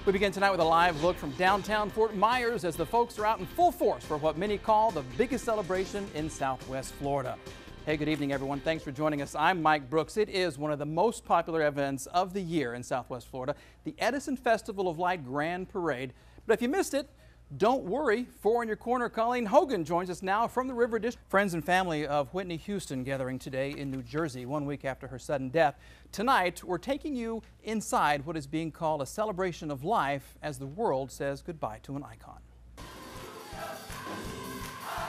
We begin tonight with a live look from downtown Fort Myers as the folks are out in full force for what many call the biggest celebration in Southwest Florida. Hey, good evening, everyone. Thanks for joining us. I'm Mike Brooks. It is one of the most popular events of the year in Southwest Florida, the Edison Festival of Light Grand Parade. But if you missed it, don't worry. 4 in your corner, Colleen Hogan joins us now from the River District. Friends and family of Whitney Houston gathering today in New Jersey, 1 week after her sudden death. Tonight, we're taking you inside what is being called a celebration of life as the world says goodbye to an icon.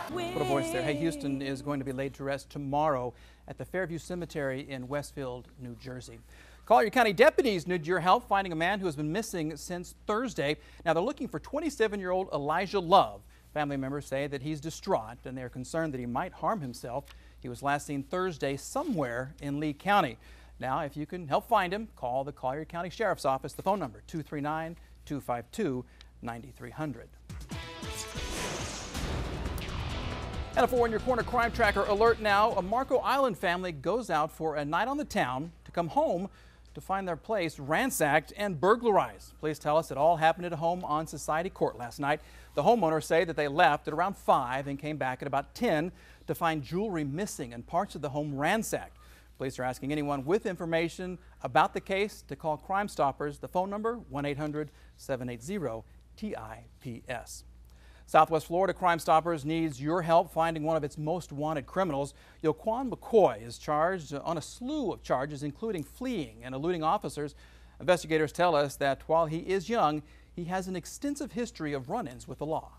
Put a voice there. Hey, Houston is going to be laid to rest tomorrow at the Fairview Cemetery in Westfield, New Jersey. Collier County deputies need your help finding a man who has been missing since Thursday. Now they're looking for 27-year-old Elijah Love. Family members say that he's distraught and they're concerned that he might harm himself. He was last seen Thursday somewhere in Lee County. Now, if you can help find him, call the Collier County Sheriff's Office. The phone number 239-252-9300. And a 4 in your corner crime tracker alert now. A Marco Island family goes out for a night on the town to come home to find their place ransacked and burglarized. Police tell us it all happened at a home on Society Court last night. The homeowners say that they left at around 5 and came back at about 10 to find jewelry missing and parts of the home ransacked. Police are asking anyone with information about the case to call Crime Stoppers. The phone number 1-800-780-TIPS. Southwest Florida Crime Stoppers needs your help finding one of its most wanted criminals. Yoquan McCoy is charged on a slew of charges, including fleeing and eluding officers. Investigators tell us that while he is young, he has an extensive history of run-ins with the law.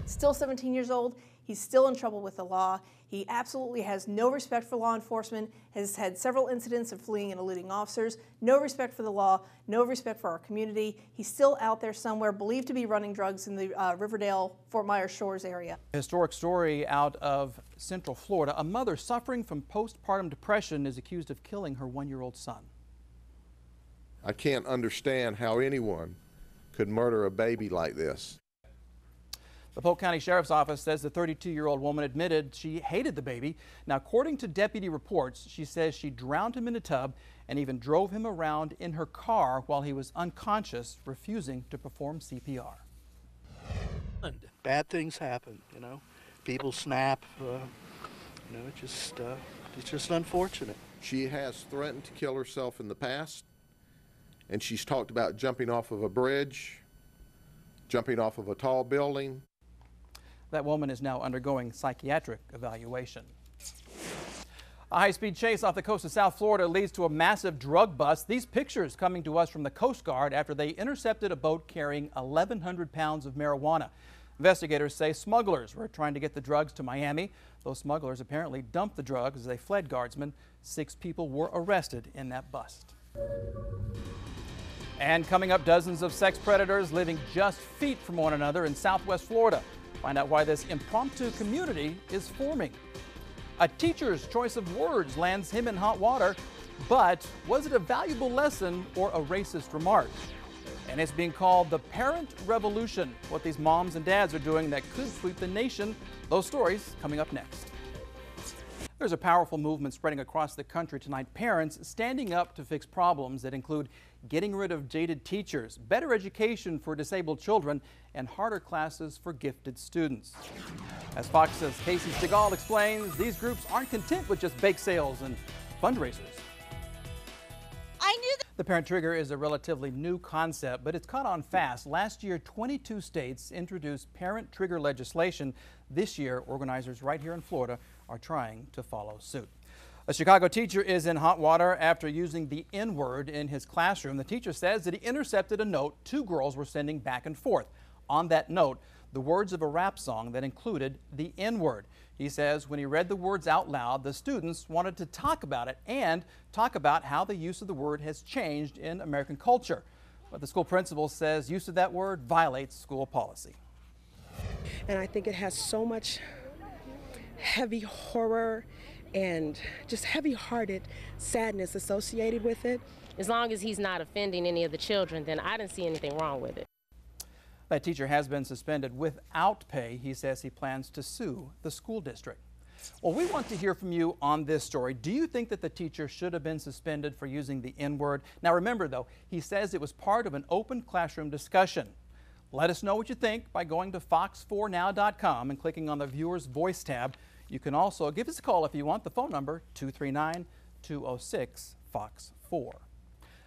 Still 17 years old, he's still in trouble with the law. He absolutely has no respect for law enforcement, has had several incidents of fleeing and eluding officers, no respect for the law, no respect for our community. He's still out there somewhere, believed to be running drugs in the Riverdale, Fort Myers Shores area. A historic story out of Central Florida. A mother suffering from postpartum depression is accused of killing her 1-year-old son. I can't understand how anyone could murder a baby like this. The Polk County Sheriff's Office says the 32-year-old woman admitted she hated the baby. Now, according to deputy reports, she says she drowned him in a tub and even drove him around in her car while he was unconscious, refusing to perform CPR. Bad things happen, you know. People snap, it's just unfortunate. She has threatened to kill herself in the past, and she's talked about jumping off of a bridge, jumping off of a tall building. That woman is now undergoing psychiatric evaluation. A high-speed chase off the coast of South Florida leads to a massive drug bust. These pictures coming to us from the Coast Guard after they intercepted a boat carrying 1,100 pounds of marijuana. Investigators say smugglers were trying to get the drugs to Miami. Those smugglers apparently dumped the drugs as they fled guardsmen. 6 people were arrested in that bust. And coming up, dozens of sex predators living just feet from one another in Southwest Florida. Find out why this impromptu community is forming. A teacher's choice of words lands him in hot water, but was it a valuable lesson or a racist remark? And it's being called the parent revolution, what these moms and dads are doing that could sweep the nation. Those stories coming up next. There's a powerful movement spreading across the country tonight. Parents standing up to fix problems that include getting rid of jaded teachers, better education for disabled children, and harder classes for gifted students. As Fox's Casey Stigall explains, these groups aren't content with just bake sales and fundraisers. The parent trigger is a relatively new concept, but it's caught on fast. Last year, 22 states introduced parent trigger legislation. This year, organizers right here in Florida are trying to follow suit. A Chicago teacher is in hot water after using the N-word in his classroom. The teacher says that he intercepted a note 2 girls were sending back and forth. On that note, the words of a rap song that included the N-word. He says when he read the words out loud, the students wanted to talk about it and talk about how the use of the word has changed in American culture. But the school principal says use of that word violates school policy. And I think it has so much heavy horror and just heavy-hearted sadness associated with it. As long as he's not offending any of the children, then I didn't see anything wrong with it. That teacher has been suspended without pay. He says he plans to sue the school district. Well, we want to hear from you on this story. Do you think that the teacher should have been suspended for using the N-word? Now remember though, he says it was part of an open classroom discussion. Let us know what you think by going to fox4now.com and clicking on the Viewer's Voice tab. You can also give us a call if you want. The phone number 239-206-FOX4.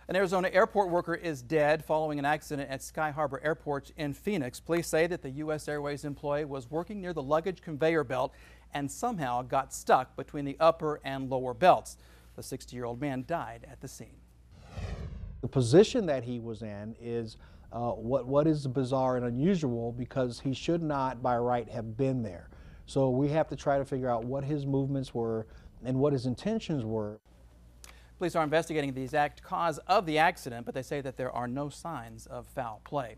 An Arizona airport worker is dead following an accident at Sky Harbor Airport in Phoenix. Police say that the U.S. Airways employee was working near the luggage conveyor belt and somehow got stuck between the upper and lower belts. The 60-year-old man died at the scene. The position that he was in is what is bizarre and unusual, because he should not by right have been there. So we have to try to figure out what his movements were and what his intentions were. Police are investigating the exact cause of the accident, but they say that there are no signs of foul play.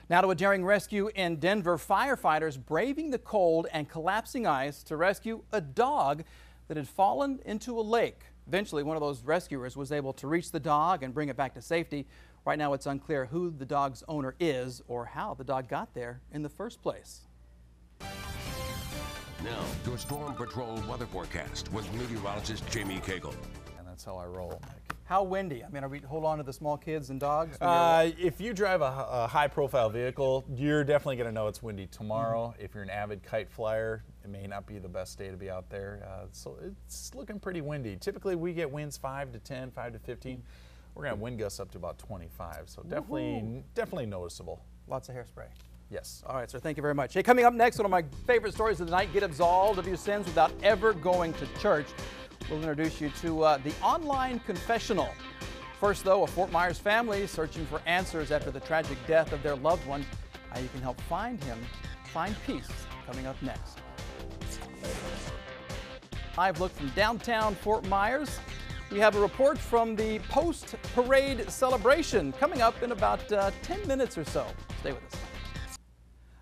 Now to a daring rescue in Denver. Firefighters braving the cold and collapsing ice to rescue a dog that had fallen into a lake. Eventually, one of those rescuers was able to reach the dog and bring it back to safety. Right now, it's unclear who the dog's owner is or how the dog got there in the first place. Now, your Storm Patrol weather forecast with meteorologist Jamie Cagle. That's how I roll, Mike. How windy? I mean, are we hold on to the small kids and dogs? If you drive a high-profile vehicle, you're definitely going to know it's windy tomorrow. If you're an avid kite flyer, it may not be the best day to be out there. So it's looking pretty windy. Typically, we get winds 5 to 10, 5 to 15. We're going to have wind gusts up to about 25, so definitely noticeable. Lots of hairspray. Yes. All right, sir, thank you very much. Hey, coming up next, one of my favorite stories of the night: get absolved of your sins without ever going to church. We'll introduce you to the online confessional. First, though, a Fort Myers family searching for answers after the tragic death of their loved one. How you can help find peace, coming up next. Live look from downtown Fort Myers. We have a report from the post-parade celebration coming up in about 10 minutes or so. Stay with us.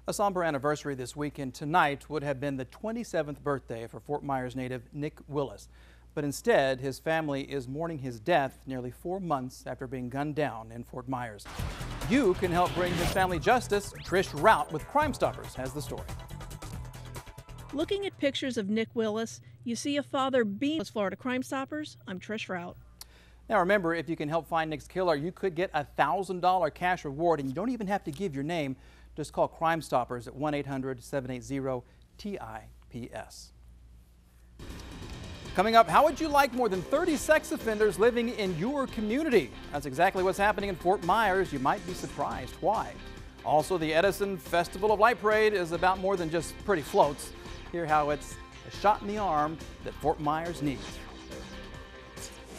A somber anniversary this weekend. Tonight would have been the 27th birthday for Fort Myers native Nick Willis. But instead, his family is mourning his death nearly 4 months after being gunned down in Fort Myers. You can help bring his family justice. Trish Rout with Crime Stoppers has the story. Looking at pictures of Nick Willis, you see a father being with Florida Crime Stoppers. I'm Trish Rout. Now remember, if you can help find Nick's killer, you could get a $1,000 cash reward, and you don't even have to give your name. Just call Crime Stoppers at 1-800-780-TIPS. Coming up, how would you like more than 30 sex offenders living in your community? That's exactly what's happening in Fort Myers. You might be surprised why. Also, the Edison Festival of Light Parade is about more than just pretty floats. Hear how it's a shot in the arm that Fort Myers needs.